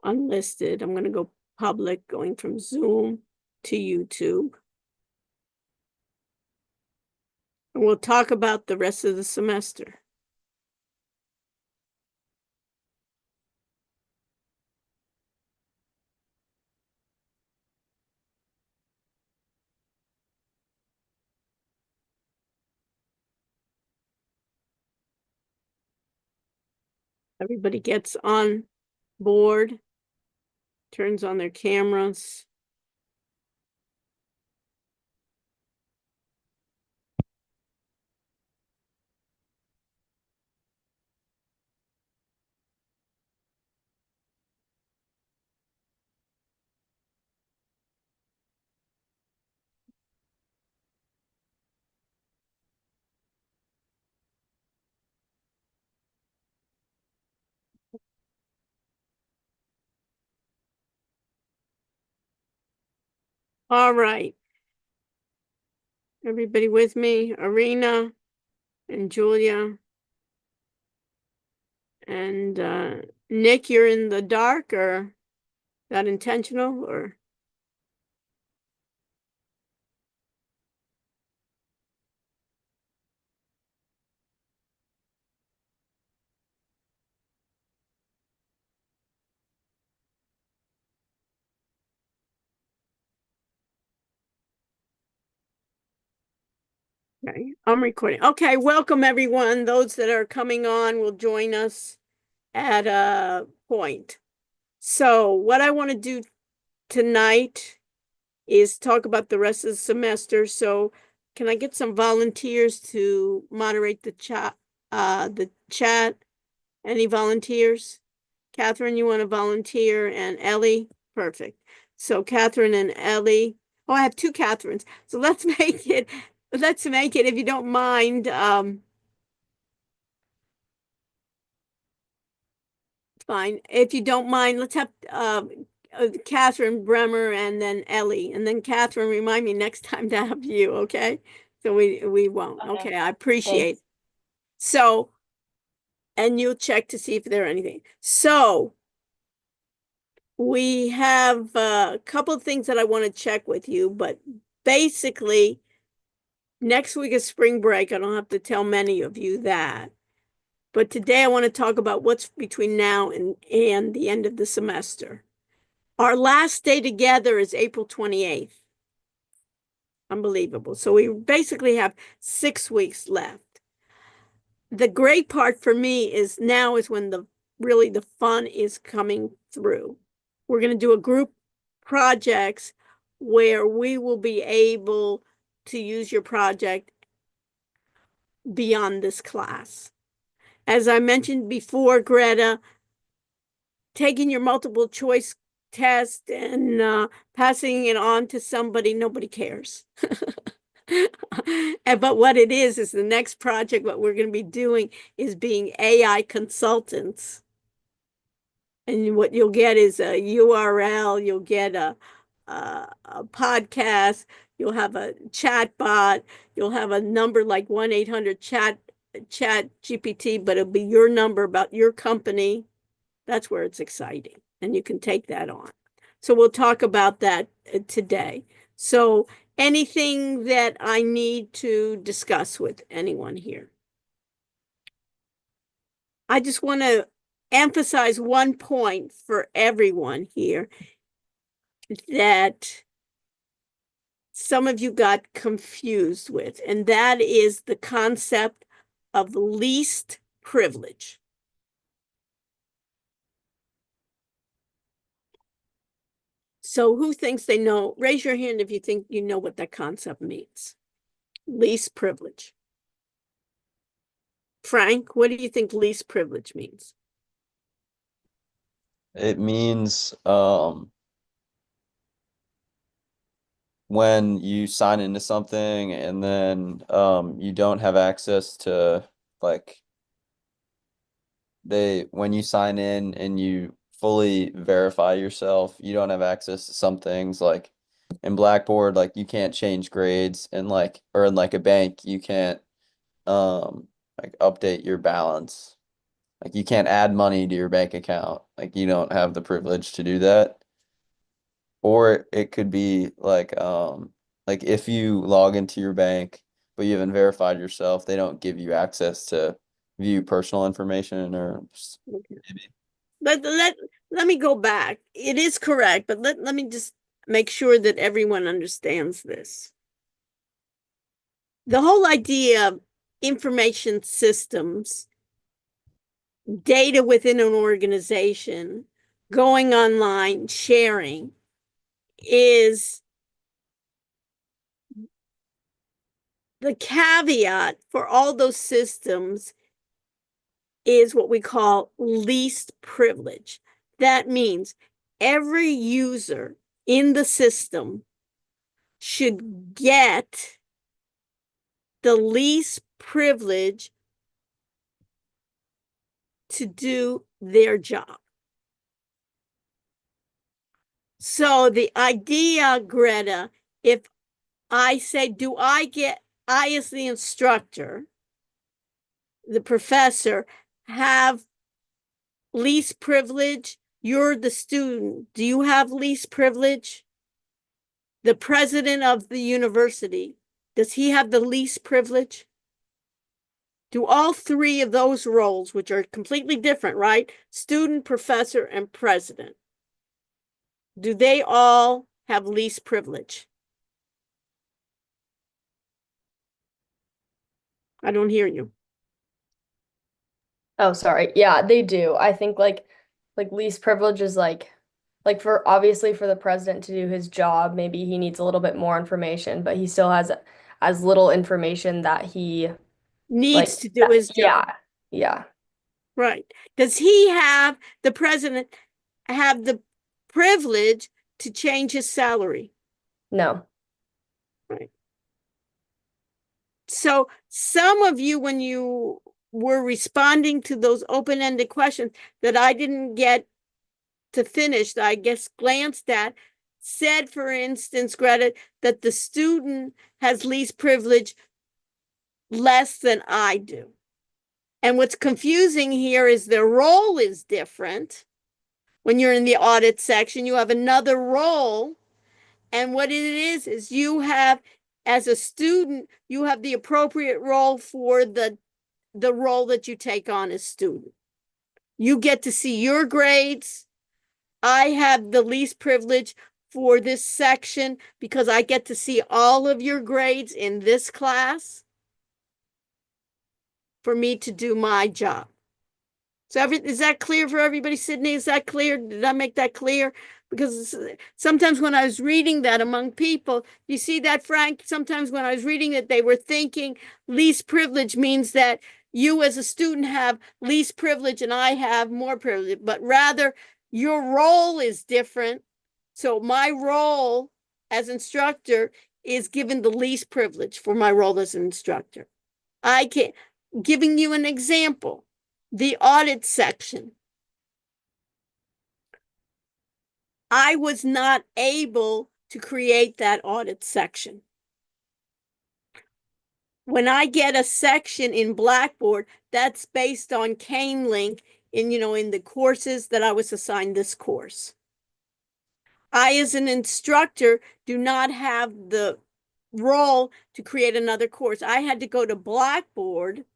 unlisted. I'm going to go public, going from Zoom to YouTube. And we'll talk about the rest of the semester. Everybody gets on board, turns on their cameras. All right. Everybody with me? Arena and Julia. And Nick, you're in the dark, or that intentional, or? Okay, I'm recording. Okay, welcome everyone. Those that are coming on will join us at a point. So what I want to do tonight is talk about the rest of the semester. So can I get some volunteers to moderate the chat? Any volunteers? Catherine, you want to volunteer? And Ellie? Perfect. So Catherine and Ellie. Oh, I have two Catherines. So let's make it, if you don't mind, fine. If you don't mind, let's have Catherine Bremer and then Ellie. And then Catherine, remind me next time to have you, okay? So we won't. Okay, I appreciate. So, and you'll check to see if there are anything. So we have a couple of things that I want to check with you, but basically next week is spring break. I don't have to tell many of you that. But today I want to talk about what's between now and the end of the semester. Our last day together is April 28th. Unbelievable. So we basically have 6 weeks left. The great part for me is now is when really the fun is coming through. We're going to do a group projects where we will be able to use your project beyond this class. As I mentioned before, Greta, taking your multiple choice test and passing it on to somebody, nobody cares. But what it is the next project, what we're going to be doing is being AI consultants. And what you'll get is a URL, you'll get a podcast, you'll have a chat bot, you'll have a number like 1-800 chat GPT, but it'll be your number about your company. That's where it's exciting, and you can take that on. So we'll talk about that today. So anything that I need to discuss with anyone here? I just want to emphasize one point for everyone here that some of you got confused with, and that is the concept of least privilege. So who thinks they know? Raise your hand if you think you know what that concept means. Least privilege. Frank, what do you think least privilege means? It means when you sign into something and then you don't have access to like when you sign in and you fully verify yourself, you don't have access to some things like in Blackboard, like you can't change grades and or in like a bank, you can't like update your balance. Like you can't add money to your bank account. Like you don't have the privilege to do that. Or it could be like if you log into your bank but you haven't verified yourself, they don't give you access to view personal information or Okay. maybe. Let me go back. It is correct, but let me just make sure that everyone understands this. The whole idea of information systems, data within an organization, going online, sharing, is the caveat for all those systems is what we call least privilege. That means every user in the system should get the least privilege to do their job. So the idea, Greta, if I say, I as the instructor, the professor, have least privilege? You're the student. Do you have least privilege? The president of the university, does he have the least privilege? Do all three of those roles, which are completely different, right? Student, professor, and president, do they all have least privilege? I don't hear you. Oh, sorry. Yeah, they do. I think like least privilege is like for obviously for the president to do his job, maybe he needs a little bit more information, but he still has as little information that he like Needs to do that, his job. yeah. Yeah. Right. Does he have, the president, have the privilege to change his salary? No. Right. So some of you, when you were responding to those open-ended questions that I didn't get to finish, that I guess glanced at, said, for instance, Greta, that the student has least privilege less than I do. And what's confusing here is their role is different. When you're in the audit section, you have another role. And what it is you have, as a student, you have the appropriate role for the role that you take on as student. You get to see your grades. I have the least privilege for this section because I get to see all of your grades in this class for me to do my job. So is that clear for everybody? Sydney, is that clear? Did I make that clear? Because sometimes when I was reading that among people, you see that, Frank? Sometimes when I was reading it, they were thinking least privilege means that you as a student have least privilege and I have more privilege, but rather your role is different. So my role as instructor is given the least privilege for my role as an instructor. I can, giving you an example, the audit section. I was not able to create that audit section. When I get a section in Blackboard, that's based on Cane Link in the courses that I was assigned this course. I, as an instructor, do not have the role to create another course. I had to go to Blackboard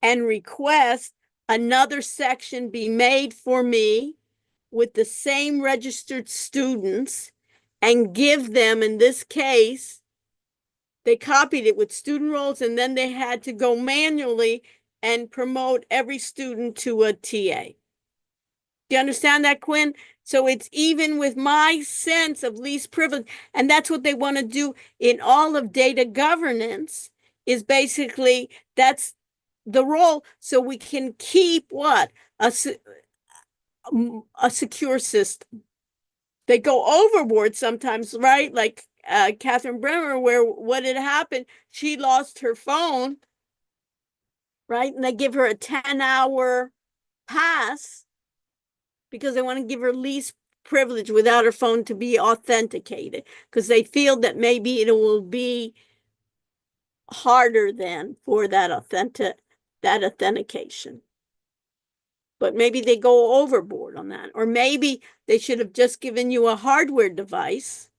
and request another section be made for me with the same registered students and give them, in this case, they copied it with student roles and then they had to go manually and promote every student to a TA. Do you understand that, Quinn? So it's even with my sense of least privilege, and that's what they want to do in all of data governance, is basically that's the role, so we can keep what? A secure system. They go overboard sometimes, right? Like Catherine Bremer, where what had happened, she lost her phone, right? And they give her a 10-hour pass because they want to give her least privilege without her phone to be authenticated because they feel that maybe it will be harder then for that authentication. but maybe they go overboard on that. Or maybe they should have just given you a hardware device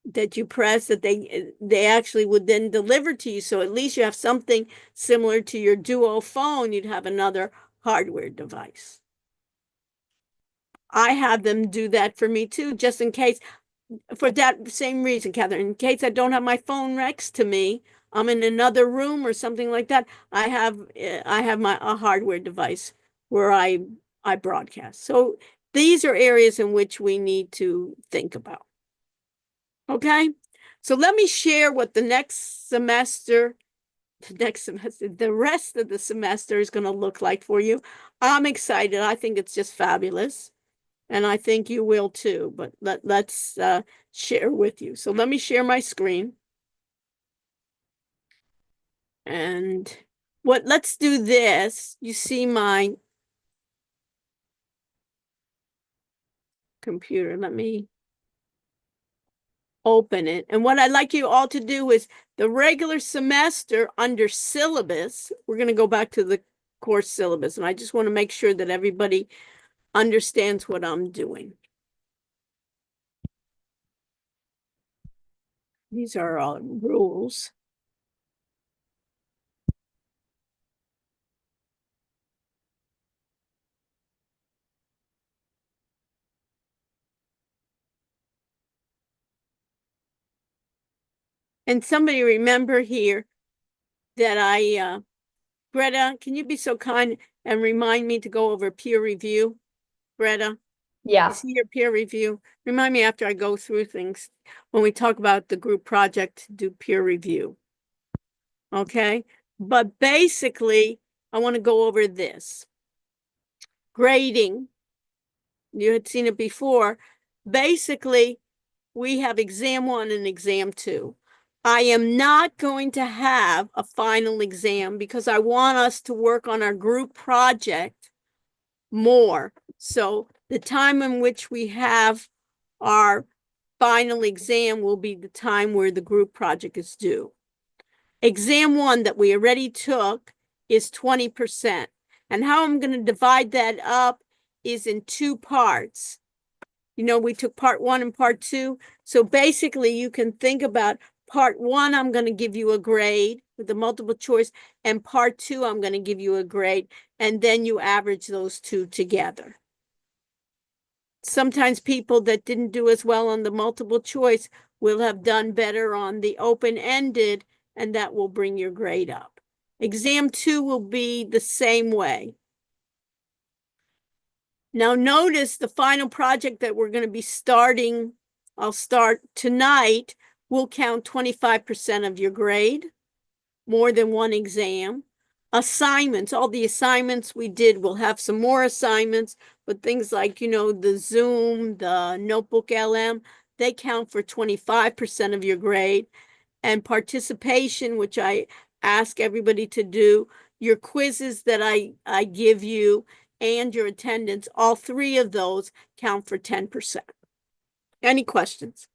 that you press that they actually would then deliver to you. So at least you have something similar to your Duo phone. You'd have another hardware device. I have them do that for me too, just in case, for that same reason, Catherine, in case I don't have my phone next to me, I'm in another room or something like that. I have a hardware device where I broadcast. So these are areas in which we need to think about. Okay, so let me share what the rest of the semester is going to look like for you. I'm excited. I think it's just fabulous. And I think you will too, but let's share with you. So let me share my screen. And let's do this. You see my computer. Let me open it. And what I'd like you all to do is the regular semester under syllabus, we're going to go back to the course syllabus. And I just want to make sure that everybody understands what I'm doing. These are all rules. And somebody remember here that Greta, can you be so kind and remind me to go over peer review? Greta, you Yeah. see your peer review? Remind me after I go through things when we talk about the group project to do peer review. Okay, but basically, I want to go over this. Grading, you had seen it before. Basically, we have exam 1 and exam 2. I am not going to have a final exam because I want us to work on our group project more. So the time in which we have our final exam will be the time where the group project is due. Exam 1 that we already took is 20%. And how I'm going to divide that up is in 2 parts. You know, we took part 1 and part 2. So basically, you can think about part 1, I'm going to give you a grade with the multiple choice, and part 2, I'm going to give you a grade, and then you average those 2 together. Sometimes people that didn't do as well on the multiple choice will have done better on the open-ended, and that will bring your grade up. Exam 2 will be the same way. Now notice the final project that we're going to be starting, I'll start tonight, will count 25% of your grade, more than one exam. Assignments, all the assignments we did, we'll have some more assignments, but things like, you know, the Zoom, the Notebook LM, they count for 25% of your grade. And participation, which I ask everybody to do, your quizzes that I give you, and your attendance, all 3 of those count for 10%. Any questions?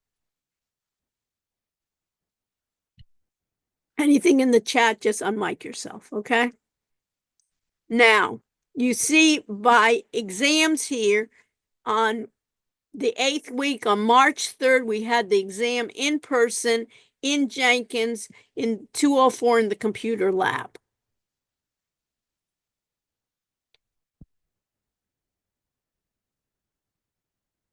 Anything in the chat, just unmic yourself, okay? Now, you see by exams here, on the 8th week, on March 3rd, we had the exam in person in Jenkins in 204 in the computer lab.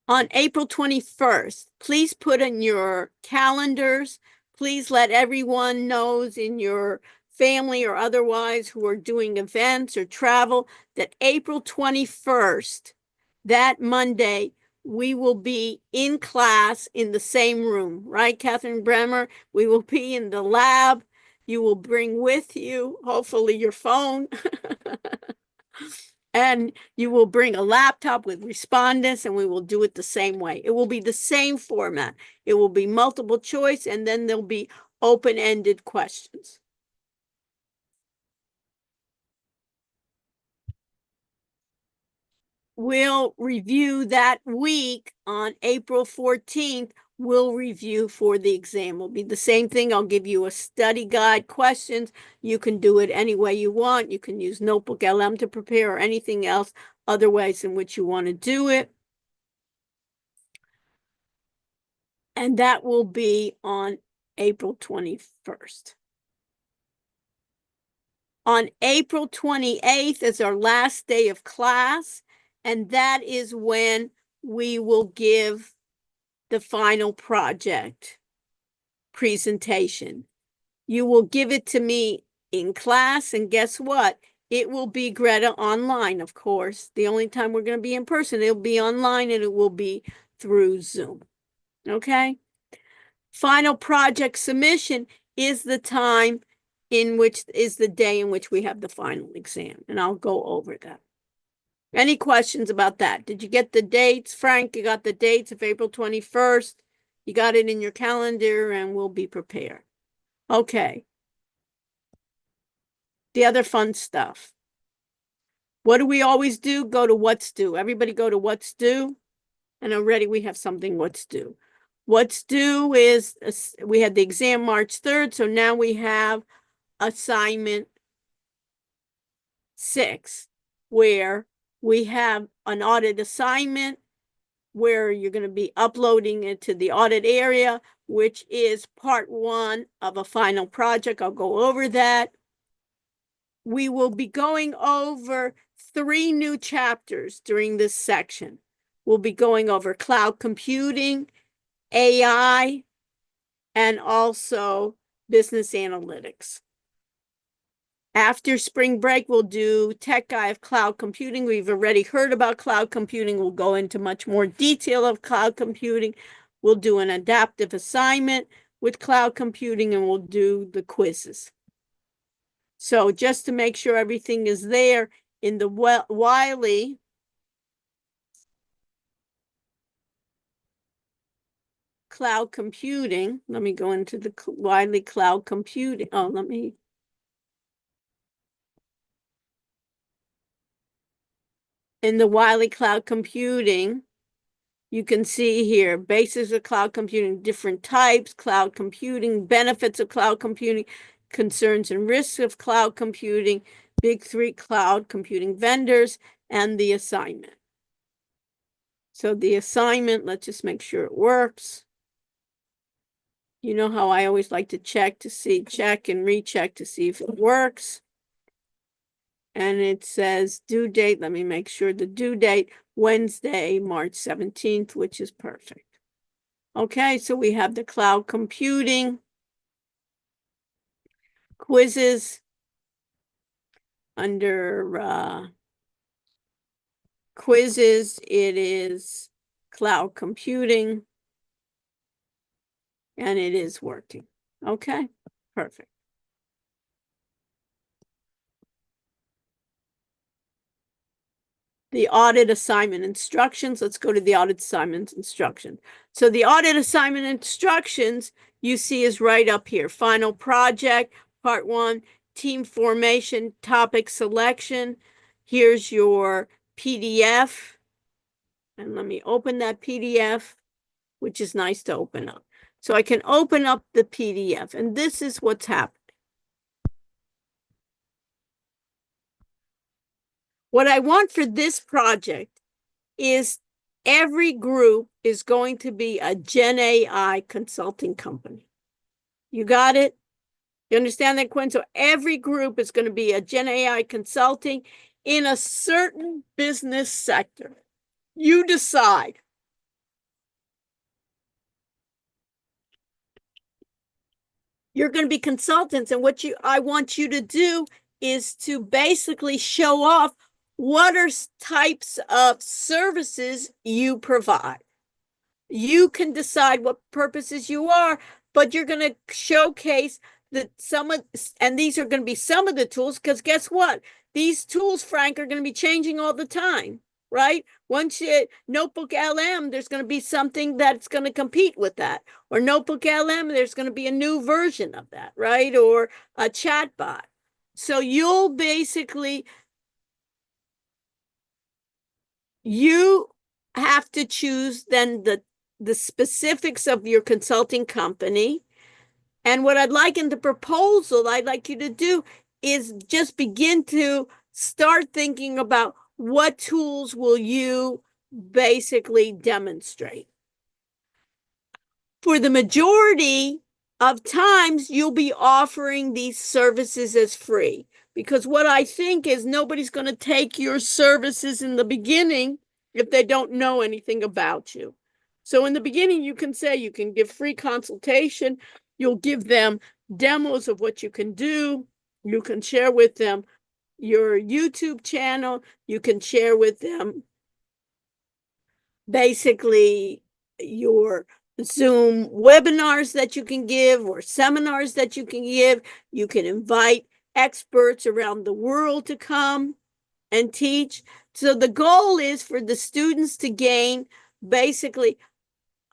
On April 21st, please put in your calendars. Please let everyone knows in your family or otherwise who are doing events or travel that April 21st, that Monday, we will be in class in the same room, right, Catherine Bremer? We will be in the lab. You will bring with you, hopefully, your phone. And you will bring a laptop with respondents, and we will do it the same way. It will be the same format. It will be multiple choice, and then there'll be open-ended questions. We'll review that week on April 14th we'll review for the exam. Will be the same thing. I'll give you a study guide, questions. You can do it any way you want. You can use Notebook LM to prepare or anything else, other ways in which you want to do it. And that will be on April 21st. On April 28th is our last day of class, and that is when we will give the final project presentation. You will give it to me in class, and guess what? It will be, Greta, online, of course. The only time we're going to be in person, it'll be online, and it will be through Zoom. Okay? Final project submission is the time in which is the day in which we have the final exam, and I'll go over that. Any questions about that? Did you get the dates? Frank, you got the dates of April 21st. You got it in your calendar, and we'll be prepared. Okay. The other fun stuff. What do we always do? Go to what's due. Everybody go to what's due. And already we have something what's due. What's due is, we had the exam March 3rd, so now we have assignment 6, where we have an audit assignment where you're going to be uploading it to the audit area, which is part 1 of a final project. I'll go over that. We will be going over 3 new chapters during this section. We'll be going over cloud computing, AI, and also business analytics. After spring break, we'll do Tech Guy of Cloud Computing. We've already heard about cloud computing. We'll go into much more detail of cloud computing. We'll do an adaptive assignment with cloud computing, and we'll do the quizzes. So just to make sure everything is there in the Wiley cloud computing, let me go into the Wiley cloud computing. Oh, in the Wiley cloud computing, you can see here, basics of cloud computing, different types, cloud computing, benefits of cloud computing, concerns and risks of cloud computing, big 3 cloud computing vendors, and the assignment. So the assignment, let's just make sure it works. You know how I always like to check and recheck to see if it works. And it says due date. Let me make sure the due date, Wednesday, March 17th, which is perfect. Okay, so we have the cloud computing quizzes under quizzes. It is cloud computing, and it is working. Okay, perfect. The audit assignment instructions. Let's go to the audit assignment instruction. So the audit assignment instructions you see is right up here. Final project, part 1, team formation, topic selection. Here's your PDF. And let me open that PDF, which is nice to open up. So I can open up the PDF, and this is what's happening. What I want for this project is every group is going to be a Gen AI consulting company. You got it? You understand that, Quinn? So every group is going to be a Gen AI consulting in a certain business sector. You decide. You're going to be consultants, and what I want you to do is to basically show off what are types of services you provide. You can decide what purposes you are, but you're going to showcase that and these are going to be some of the tools, because guess what? These tools, Frank, are going to be changing all the time, right? Once Notebook LM, there's going to be something that's going to compete with that. Or Notebook LM, there's going to be a new version of that, right? Or a chatbot. So you'll basically, you have to choose then the the specifics of your consulting company. And what I'd like in the proposal, I'd like you to do is just begin to start thinking about what tools will you basically demonstrate. For the majority of times, you'll be offering these services as free, because what I think is nobody's going to take your services in the beginning if they don't know anything about you. So in the beginning, you can say you can give free consultation. You'll give them demos of what you can do. You can share with them your YouTube channel. You can share with them basically your Zoom webinars that you can give or seminars that you can give. You can invite experts around the world to come and teach. So the goal is for the students to gain basically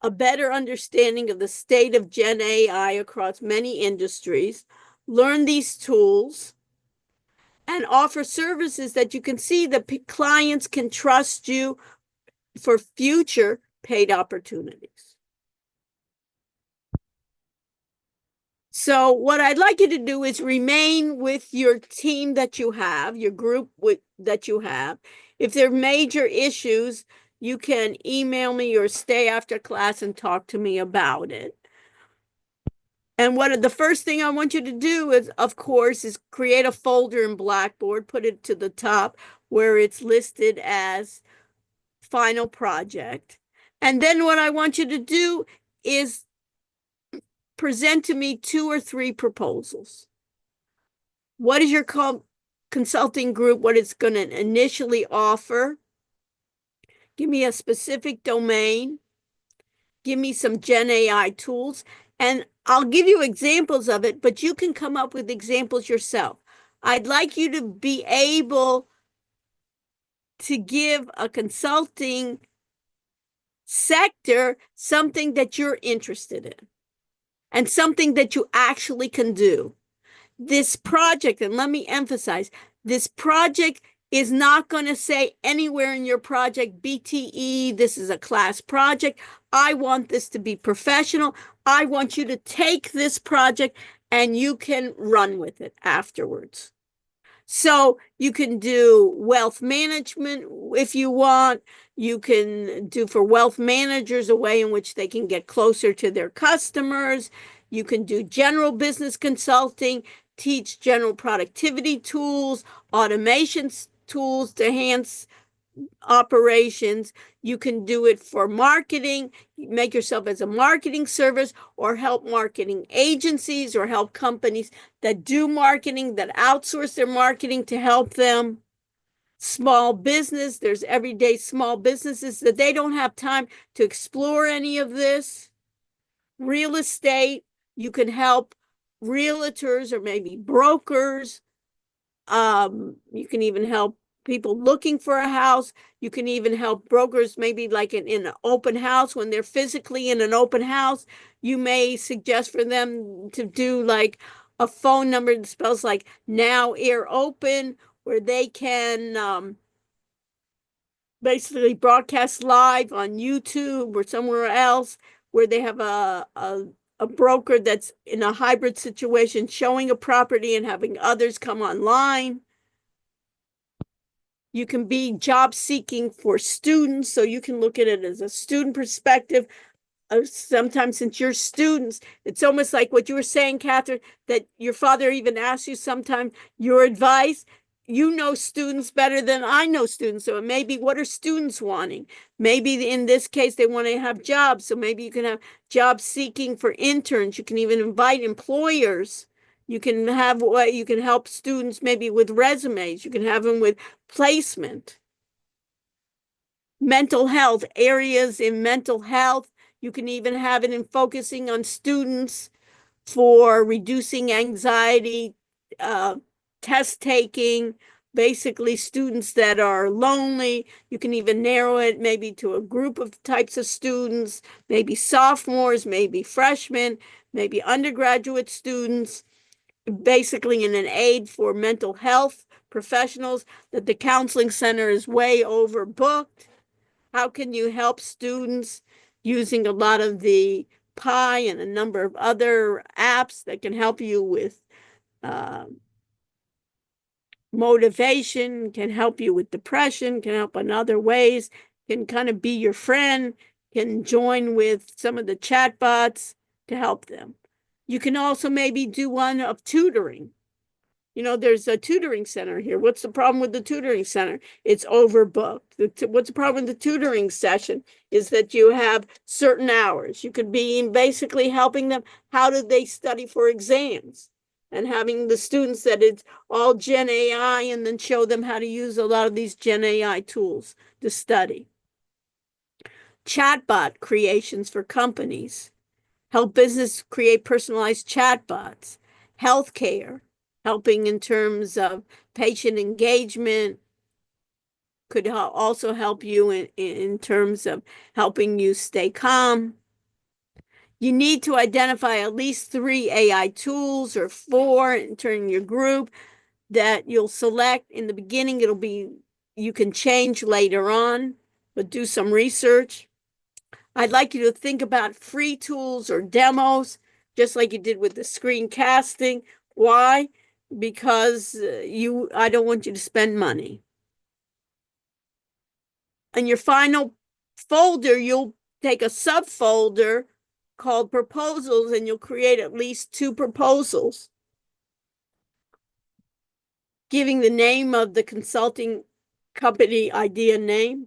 a better understanding of the state of Gen AI across many industries, learn these tools, and offer services that you can see that clients can trust you for future paid opportunities. So what I'd like you to do is remain with your team that you have, your group that you have. If there are major issues, you can email me or stay after class and talk to me about it. And the first thing I want you to do is, of course, is create a folder in Blackboard, put it to the top where it's listed as final project. And then what I want you to do is present to me 2 or 3 proposals. What is your consulting group, what it's going to initially offer? Give me a specific domain. Give me some Gen AI tools, and I'll give you examples of it, but you can come up with examples yourself. I'd like you to be able to give a consulting sector something that you're interested in and something that you actually can do. This project, and let me emphasize, this project is not going to say anywhere in your project, BTE, this is a class project. I want this to be professional. I want you to take this project and you can run with it afterwards. So you can do wealth management if you want. You can do for wealth managers a way in which they can get closer to their customers. You can do general business consulting, teach general productivity tools, automation tools to enhance operations. You can do it for marketing, make yourself as a marketing service, or help marketing agencies or help companies that do marketing, that outsource their marketing to help them. Small business, there's everyday small businesses that they don't have time to explore any of this. Real estate, you can help realtors or maybe brokers. You can even help people looking for a house. You can even help brokers, maybe like in an open house, when they're physically in an open house. You may suggest for them to do like a phone number that spells like now air open, where they can basically broadcast live on YouTube or somewhere else, where they have a broker that's in a hybrid situation showing a property and having others come online. You can be job seeking for students, so you can look at it as a student perspective. Sometimes since you're students, it's almost like what you were saying, Catherine, that your father even asks you sometimes your advice. You know students better than I know students. So it may be, what are students wanting? Maybe in this case, they want to have jobs. So maybe you can have job seeking for interns. You can even invite employers. You can help students maybe with resumes. You can have them with placement. Mental health, areas in mental health. You can even have it in focusing on students for reducing anxiety, test taking, basically students that are lonely. You can even narrow it maybe to a group of types of students, maybe sophomores, maybe freshmen, maybe undergraduate students, basically in an aid for mental health professionals, that the counseling center is way overbooked. How can you help students using a lot of the Pi and a number of other apps that can help you with motivation, can help you with depression, can help in other ways, can kind of be your friend, can join with some of the chat bots to help them. You can also maybe do one of tutoring. You know, there's a tutoring center here. What's the problem with the tutoring center? It's overbooked. What's the problem with the tutoring session is that you have certain hours. You could be basically helping them. How do they study for exams? And having the students that it's all Gen AI and then show them how to use a lot of these Gen AI tools to study. Chatbot creations for companies. Help business create personalized chatbots. Healthcare, helping in terms of patient engagement, could also help you in terms of helping you stay calm. You need to identify at least 3 AI tools or 4 in your group that you'll select. In the beginning, you can change later on, but do some research. I'd like you to think about free tools or demos, just like you did with the screencasting. Why? Because I don't want you to spend money. In your final folder, you'll take a subfolder called proposals, and you'll create at least 2 proposals, giving the name of the consulting company idea name,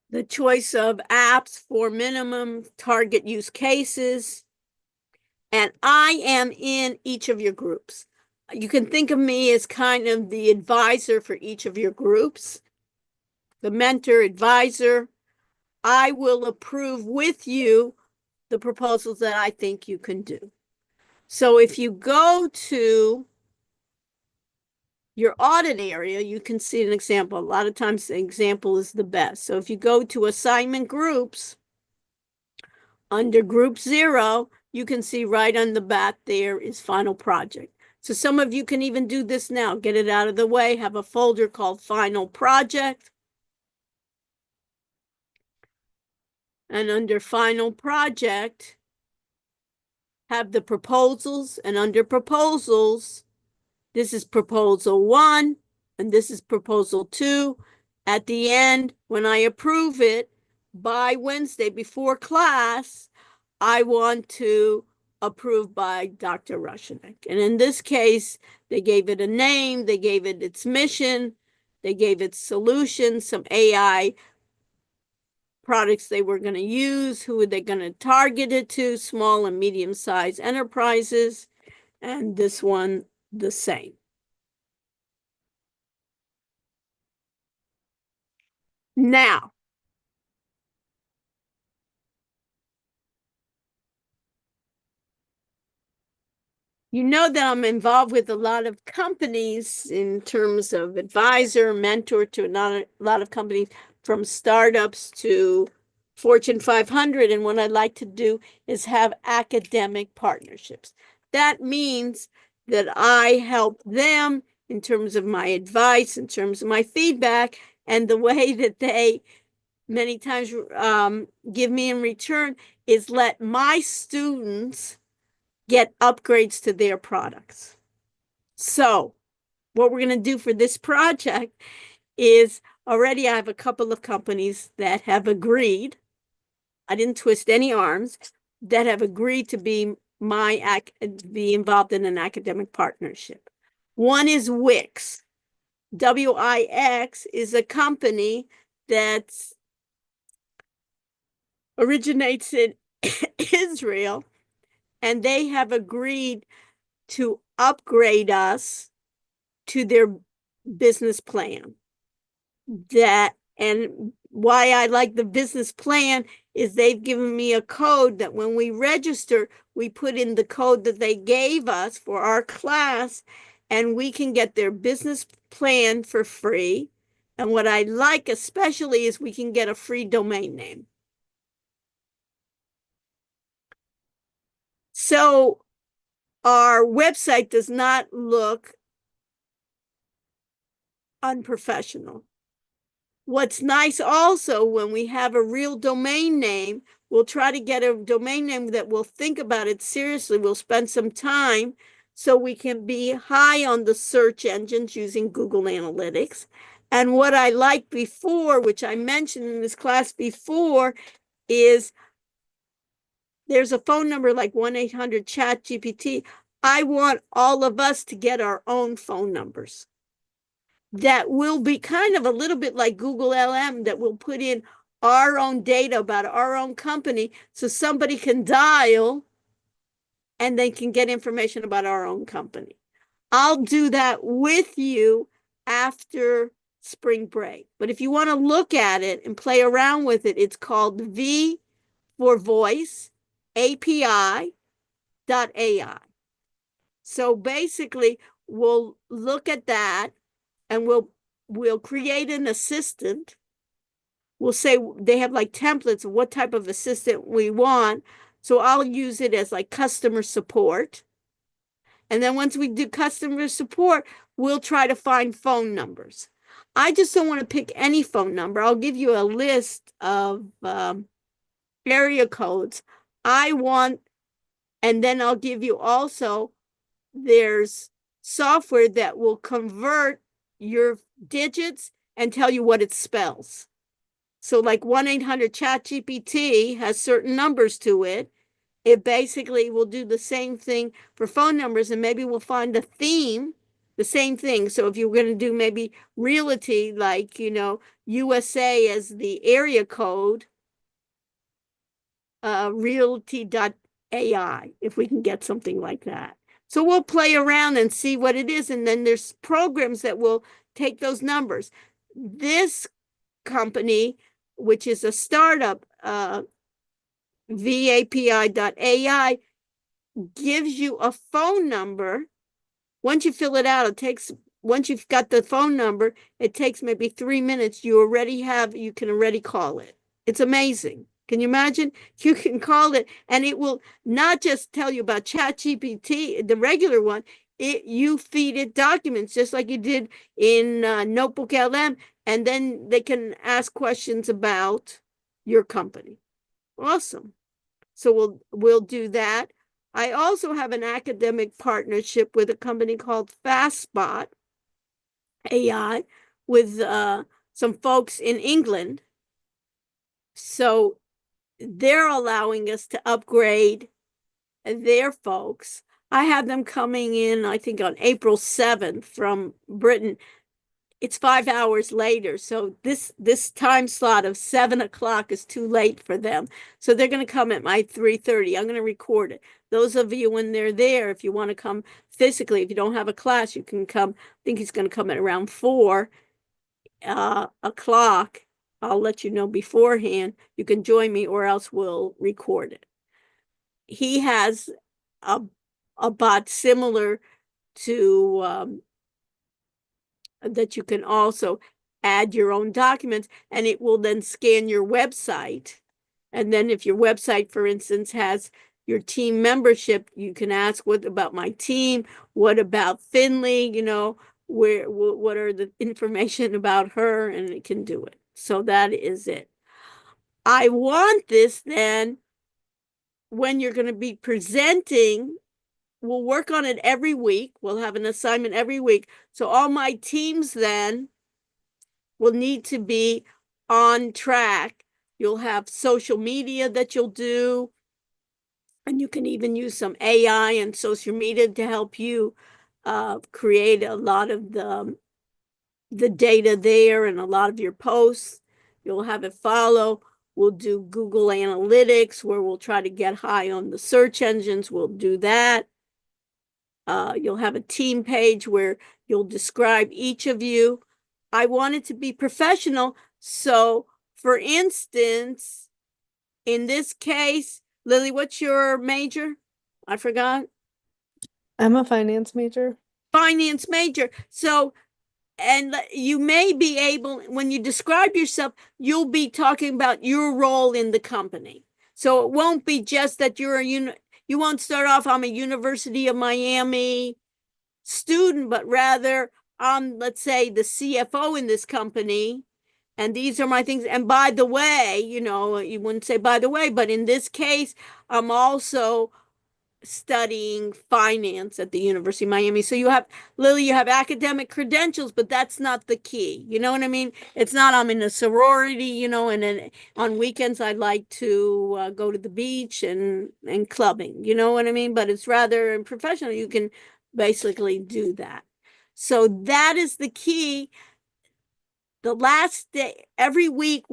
the choice of apps for minimum target use cases, and I am in each of your groups. You can think of me as kind of the advisor for each of your groups, the mentor advisor. I will approve with you the proposals that I think you can do. So if you go to your audit area, you can see an example. A lot of times the example is the best. So if you go to assignment groups, under group 0, you can see right on the back there is final project. So some of you can even do this now. Get it out of the way. Have a folder called final project. And under final project, have the proposals. And under proposals, this is proposal 1, and this is proposal 2. At the end, when I approve it, by Wednesday before class, I want to approve by Dr. Rushanek. And in this case, they gave it a name, they gave it its mission, they gave it solutions, some AI products they were going to use, who were they going to target it to, small and medium-sized enterprises, and this one the same. Now, you know that I'm involved with a lot of companies in terms of advisor, mentor to a lot of companies, from startups to Fortune 500. And what I'd like to do is have academic partnerships. That means that I help them in terms of my advice, in terms of my feedback, and the way that they many times give me in return is let my students get upgrades to their products. So what we're going to do for this project is, already I have a couple of companies that have agreed, I didn't twist any arms, that have agreed to be involved in an academic partnership. One is Wix. WIX is a company that originates in Israel, and they have agreed to upgrade us to their business plan. And why I like the business plan is they've given me a code that when we register, we put in the code that they gave us for our class, and we can get their business plan for free. And what I like especially is we can get a free domain name. So our website does not look unprofessional. What's nice also, when we have a real domain name, we'll try to get a domain name that we'll think about it seriously. We'll spend some time so we can be high on the search engines using Google Analytics. And what I liked before, which I mentioned in this class before, is there's a phone number like 1-800-CHAT-GPT. I want all of us to get our own phone numbers that will be kind of a little bit like Google LM, that will put in our own data about our own company so somebody can dial and they can get information about our own company. I'll do that with you after spring break. But if you want to look at it and play around with it, it's called V for Voice API.ai. So basically, we'll look at that and we'll create an assistant. We'll say they have like templates of what type of assistant we want. So I'll use it as like customer support. And then once we do customer support, we'll try to find phone numbers. I just don't want to pick any phone number. I'll give you a list of area codes. I want, and then I'll give you also, there's software that will convert your digits and tell you what it spells. So like 1-800-CHAT-GPT has certain numbers to it. It basically will do the same thing for phone numbers, and maybe we'll find a theme, the same thing. So if you're going to do maybe realty, like, USA as the area code, realty.ai, if we can get something like that. So we'll play around and see what it is. And then there's programs that will take those numbers. This company, which is a startup, VAPI.ai, gives you a phone number. Once you fill it out, once you've got the phone number, it takes maybe 3 minutes. You can already call it. It's amazing. Can you imagine? You can call it and it will not just tell you about ChatGPT, the regular one. You feed it documents just like you did in Notebook LM, and then they can ask questions about your company. Awesome. So we'll do that. I also have an academic partnership with a company called FastSpot AI with some folks in England. So they're allowing us to upgrade their folks. I have them coming in, I think, on April 7th from Britain. It's 5 hours later. So this time slot of 7 o'clock is too late for them. So they're going to come at my 3:30. I'm going to record it. Those of you, when they're there, if you want to come physically, if you don't have a class, you can come. I think he's going to come at around 4 o'clock. I'll let you know beforehand. You can join me, or else we'll record it. He has a bot similar to that you can also add your own documents, and it will then scan your website. And then if your website, for instance, has your team membership, you can ask, what about my team? What about Finley? What are the information about her? And it can do it. So that is it. I want this then, when you're going to be presenting, we'll work on it every week. We'll have an assignment every week. So all my teams then will need to be on track. You'll have social media that you'll do, and you can even use some AI and social media to help you create a lot of the data there and a lot of your posts. You'll have it follow. We'll do Google Analytics, where we'll try to get high on the search engines. We'll do that. You'll have a team page where you'll describe each of you. I want it to be professional. So, for instance, in this case, Lily, what's your major? I forgot. I'm a finance major. Finance major. So, and you may be able, when you describe yourself, you'll be talking about your role in the company. So it won't be just that you won't start off, I'm a University of Miami student, but rather I'm, let's say, the CFO in this company, And these are my things. And by the way, you wouldn't say by the way, but in this case, I'm also studying finance at the University of Miami. So Lily, you have academic credentials, but that's not the key. You know what I mean? It's not, I'm in a sorority, and then on weekends I like to go to the beach and clubbing. You know what I mean? But it's rather professional. You can basically do that. So that is the key. The last day, every week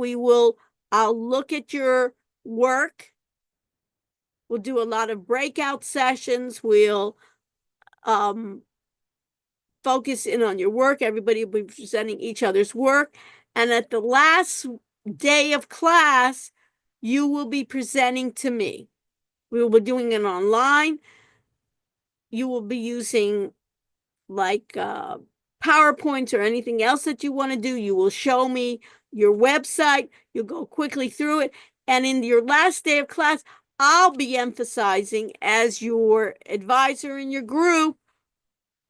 I'll look at your work. We'll do a lot of breakout sessions. We'll focus in on your work. Everybody will be presenting each other's work. And at the last day of class, you will be presenting to me. We will be doing it online. You will be using like PowerPoints or anything else that you want to do. You will show me your website. You'll go quickly through it. And in your last day of class, I'll be emphasizing as your advisor in your group,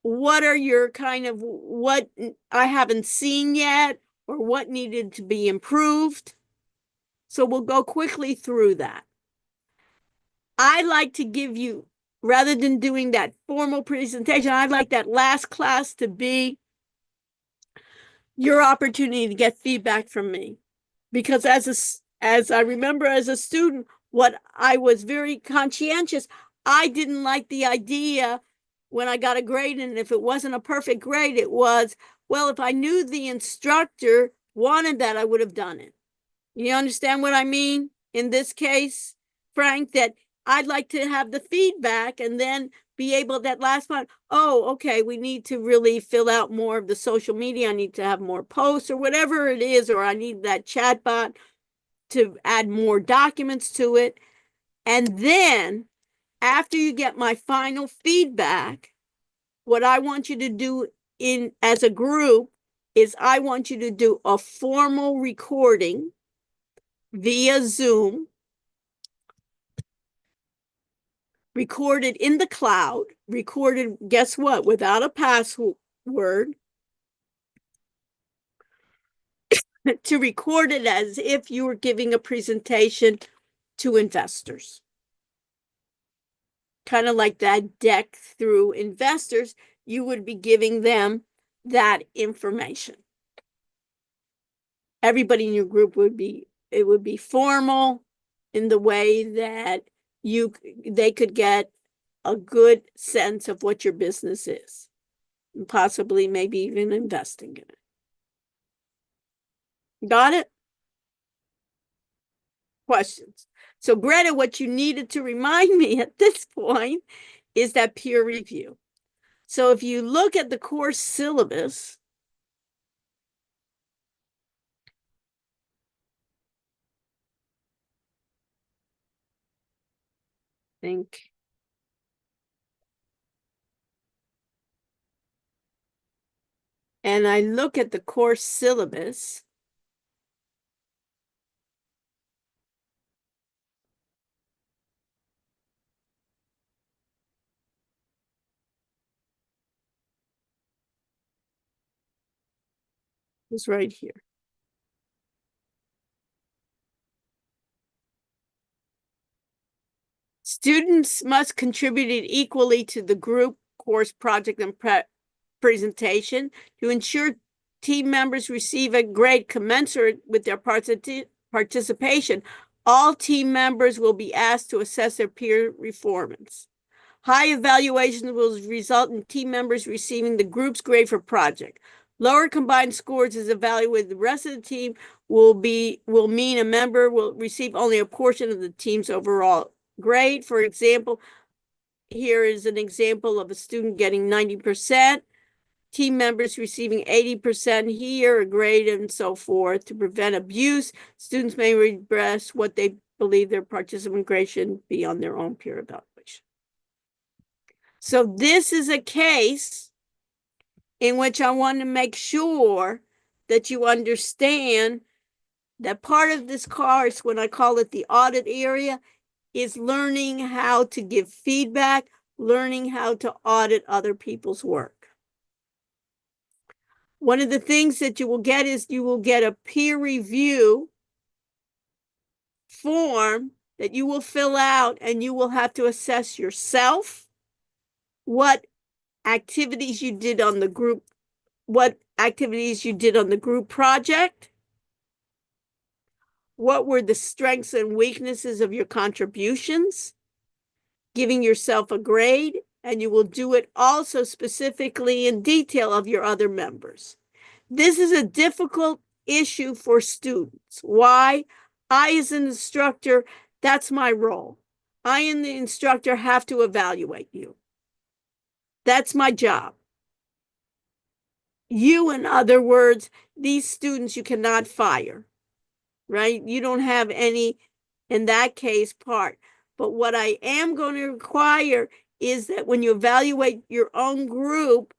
what are your what I haven't seen yet or what needed to be improved. So we'll go quickly through that. I like to give you, rather than doing that formal presentation, I'd like that last class to be your opportunity to get feedback from me. Because as I remember as a student, what I was very conscientious, I didn't like the idea when I got a grade, and if it wasn't a perfect grade, it was, well, if I knew the instructor wanted that, I would have done it. You understand what I mean? In this case, Frank, that I'd like to have the feedback and then be able, that last one, oh, okay, we need to really fill out more of the social media. I need to have more posts or whatever it is, or I need that chat bot to add more documents to it. And then after you get my final feedback, what I want you to do as a group is I want you to do a formal recording via Zoom, recorded in the cloud, recorded, guess what, without a password, to record it as if you were giving a presentation to investors. Kind of like that deck through investors, you would be giving them that information. Everybody in your group it would be formal in the way that they could get a good sense of what your business is, and possibly maybe even investing in it. Got it? Questions? So Greta, what you needed to remind me at this point is that peer review. So if you look at the course syllabus, think, and I look at the course syllabus, it's right here. Students must contribute equally to the group course project and presentation to ensure team members receive a grade commensurate with their participation. All team members will be asked to assess their peer performance. High evaluations will result in team members receiving the group's grade for project. Lower combined scores is evaluated. The rest of the team will mean a member will receive only a portion of the team's overall grade. For example, here is an example of a student getting 90%, team members receiving 80% here, a grade, and so forth. To prevent abuse, students may express what they believe their participant grade should be on their own peer evaluation. So this is a case in which I want to make sure that you understand that part of this course, when I call it the audit area, is learning how to give feedback, learning how to audit other people's work. One of the things that you will get is you will get a peer review form that you will fill out, and you will have to assess yourself, what activities you did on the group, what activities you did on the group project, what were the strengths and weaknesses of your contributions, giving yourself a grade, and you will do it also specifically in detail of your other members. This is a difficult issue for students. Why? I, as an instructor, that's my role. I and the instructor have to evaluate you. That's my job. You, in other words, these students you cannot fire, right? You don't have any, in that case, part. But what I am going to require is that when you evaluate your own group,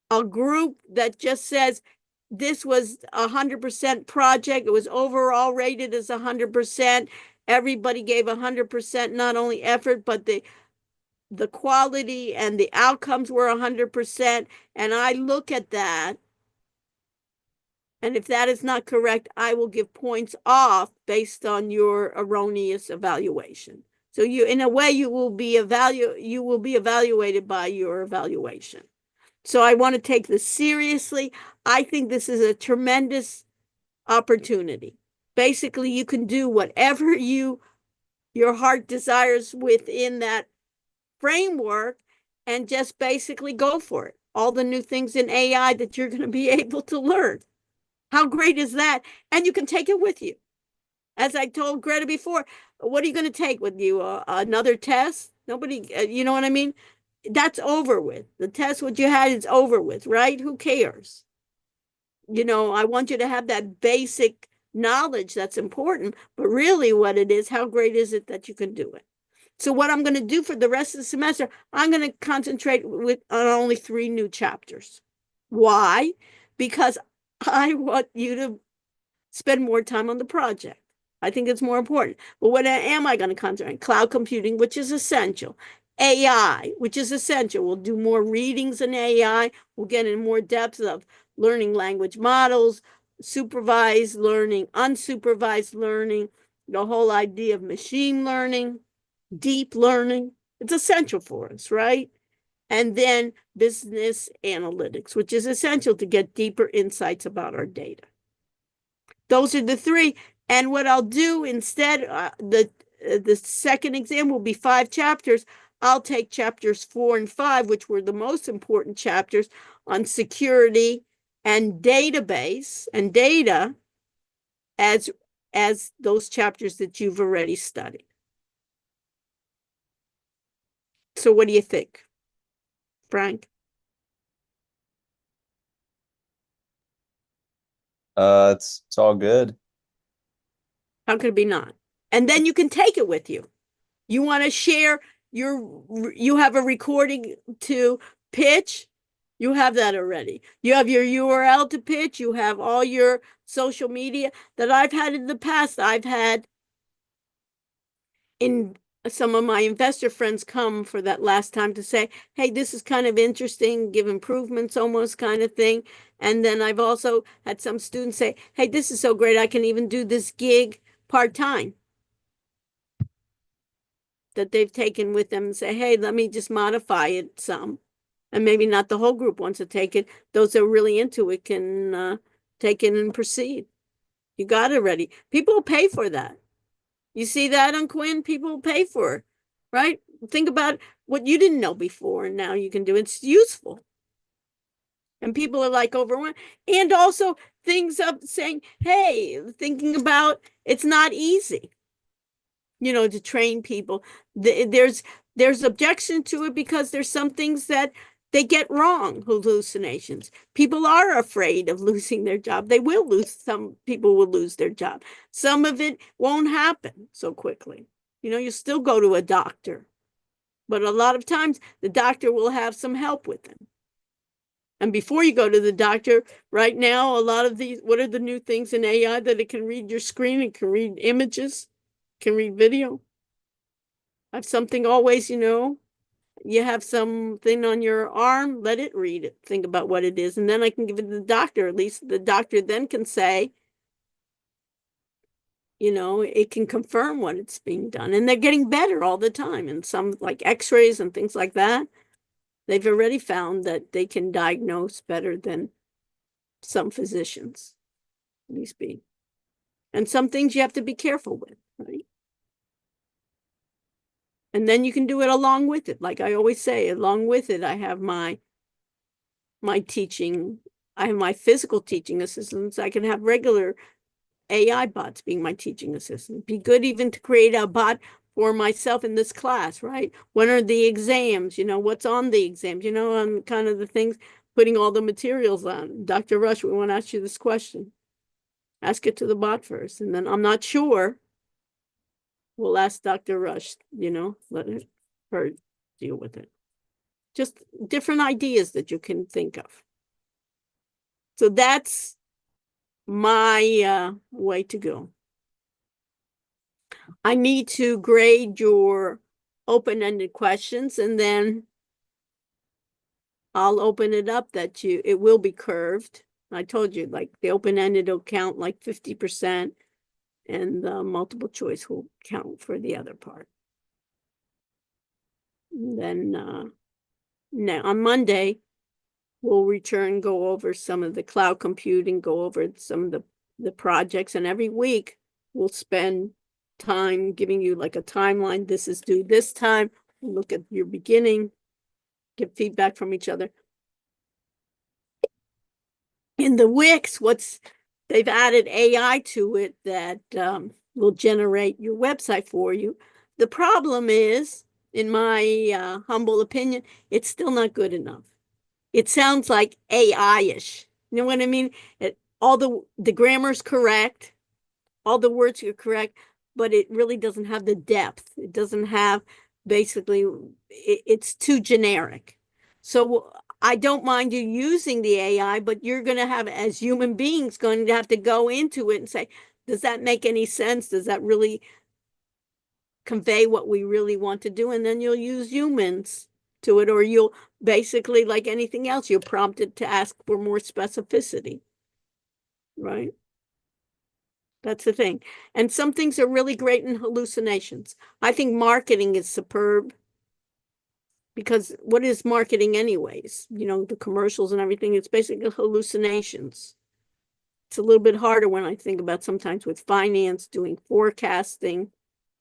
a group that just says this was 100% project, it was overall rated as 100%, everybody gave 100%, not only effort, but the quality and the outcomes were 100%. And I look at that, and if that is not correct, I will give points off based on your erroneous evaluation. So you, in a way, you will be evaluated by your evaluation. So I want to take this seriously. I think this is a tremendous opportunity. Basically, you can do whatever your heart desires within that framework and just basically go for it. All the new things in AI that you're going to be able to learn. How great is that? And you can take it with you. As I told Greta before, what are you going to take with you? Another test? Nobody, you know what I mean? That's over with. The test, what you had, is over with, right? Who cares? You know, I want you to have that basic knowledge that's important, but really what it is, how great is it that you can do it? So what I'm going to do for the rest of the semester, I'm going to concentrate on only 3 new chapters. Why? Because I want you to spend more time on the project. I think it's more important. But what am I going to concentrate? Cloud computing, which is essential. AI, which is essential. We'll do more readings in AI. We'll get in more depth of learning language models, supervised learning, unsupervised learning, the whole idea of machine learning, deep learning. It's essential for us, right? And then business analytics, which is essential to get deeper insights about our data. Those are the 3. And what I'll do instead, the second exam will be 5 chapters. I'll take chapters 4 and 5, which were the most important chapters on security and database and data as those chapters that you've already studied. So what do you think, Frank? It's all good. How could it be not? And then you can take it with you. You want to share you have a recording to pitch, you have that already. You have your URL to pitch, you have all your social media that I've had in the past. I've had in some of my investor friends come for that last time to say, hey, this is kind of interesting, give improvements almost kind of thing. And then I've also had some students say, hey, this is so great, I can even do this gig part-time that they've taken with them and say, hey, let me just modify it some. And maybe not the whole group wants to take it. Those that are really into it can take it and proceed. You got it ready. People will pay for that. You see that on Quinn? People will pay for it, right? Think about what you didn't know before, and now you can do it. It's useful. And people are like overwhelmed. And also things up saying, hey, thinking about it's not easy, you know, to train people. There's objection to it because there's some things that they get wrong, hallucinations. People are afraid of losing their job. They will lose, some people will lose their job. Some of it won't happen so quickly. You know, you still go to a doctor, but a lot of times the doctor will have some help with them. And before you go to the doctor, right now, a lot of these, what are the new things in AI that it can read your screen, it can read images, can read video. I have something always, you know, You have something on your arm, let it read it, think about what it is, and then I can give it to the doctor. At least the doctor then can say, it can confirm what it's being done. And they're getting better all the time. And some like x-rays and things like that, they've already found that they can diagnose better than some physicians, these be. And some things you have to be careful with, right? And then you can do it along with it. Like I always say, along with it, I have my teaching, I have my physical teaching assistants. I can have regular AI bots being my teaching assistant. Be good even to create a bot for myself in this class, right? When are the exams? What's on the exams? On kind of the things, putting all the materials on. Dr. Rush, we want to ask you this question. Ask it to the bot first. And then I'm not sure. We'll ask Dr. Rush, let her deal with it. Just different ideas that you can think of. So that's my way to go. I need to grade your open-ended questions, and then I'll open it up that it will be curved. I told you, like the open-ended will count like 50%, and the multiple choice will count for the other part. And then now on Monday, we'll return, go over some of the cloud computing, go over some of the projects, and every week we'll spend time giving you like a timeline. This is due this time. Look at your beginning, get feedback from each other. In the Wix, they've added AI to it that will generate your website for you. The problem is, in my humble opinion, it's still not good enough. It sounds like AI-ish. You know what I mean? All the grammar's correct, all the words are correct, but it really doesn't have the depth. It doesn't have, basically, it's too generic. So I don't mind you using the AI, but you're going to have, as human beings, going to have to go into it and say, does that make any sense? Does that really convey what we really want to do? And then you'll use humans to it, or you'll basically, like anything else, you're prompted to ask for more specificity, right? That's the thing. And some things are really great in hallucinations. I think marketing is superb, because what is marketing anyways? The commercials and everything, it's basically hallucinations. It's a little bit harder when I think about sometimes with finance, doing forecasting,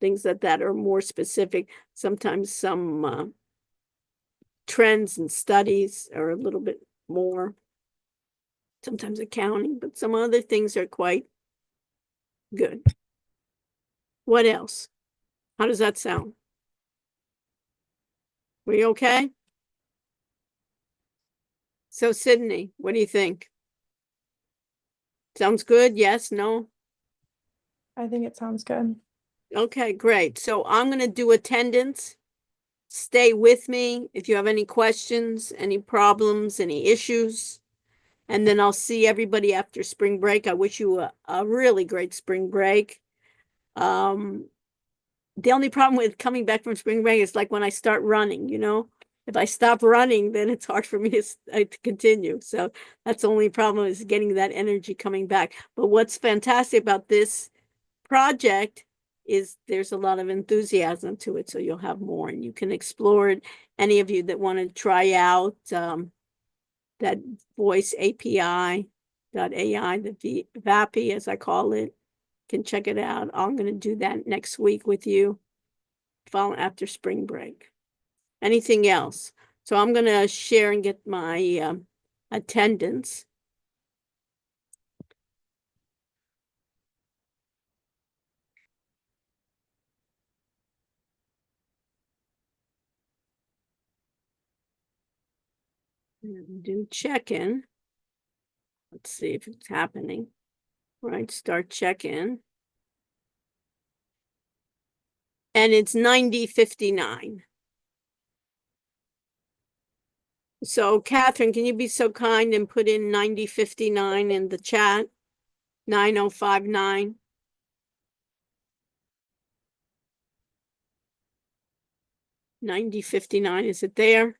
things that are more specific. Sometimes some trends and studies are a little bit more, sometimes accounting, but some other things are quite good. What else? How does that sound? Were you okay? So Sydney, what do you think? Sounds good? Yes, no? I think it sounds good. Okay, great. So I'm going to do attendance. Stay with me if you have any questions, any problems, any issues. And then I'll see everybody after spring break. I wish you a really great spring break. The only problem with coming back from spring break is like when I start running, if I stop running, then it's hard for me to continue. So that's the only problem, is getting that energy coming back. But what's fantastic about this project is there's a lot of enthusiasm to it. So you'll have more and you can explore it. Any of you that want to try out that voice API.ai, the VAPI, as I call it, can check it out. I'm going to do that next week with you, following after spring break. Anything else? So I'm going to share and get my attendance. And do check-in. Let's see if it's happening. Right, start check-in. And it's 90:59. So Catherine, can you be so kind and put in 90:59 in the chat? 9059. 9059, is it there?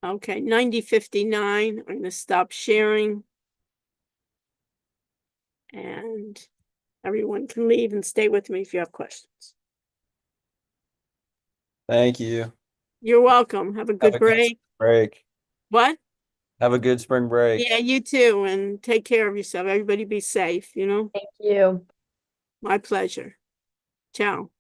Okay, 9059, I'm going to stop sharing. And everyone can leave and stay with me if you have questions. Thank you. You're welcome. Have a Have good a good break. break. What? Have a good spring break. Yeah, you too. And take care of yourself. Everybody be safe, you know? Thank you. My pleasure. Ciao.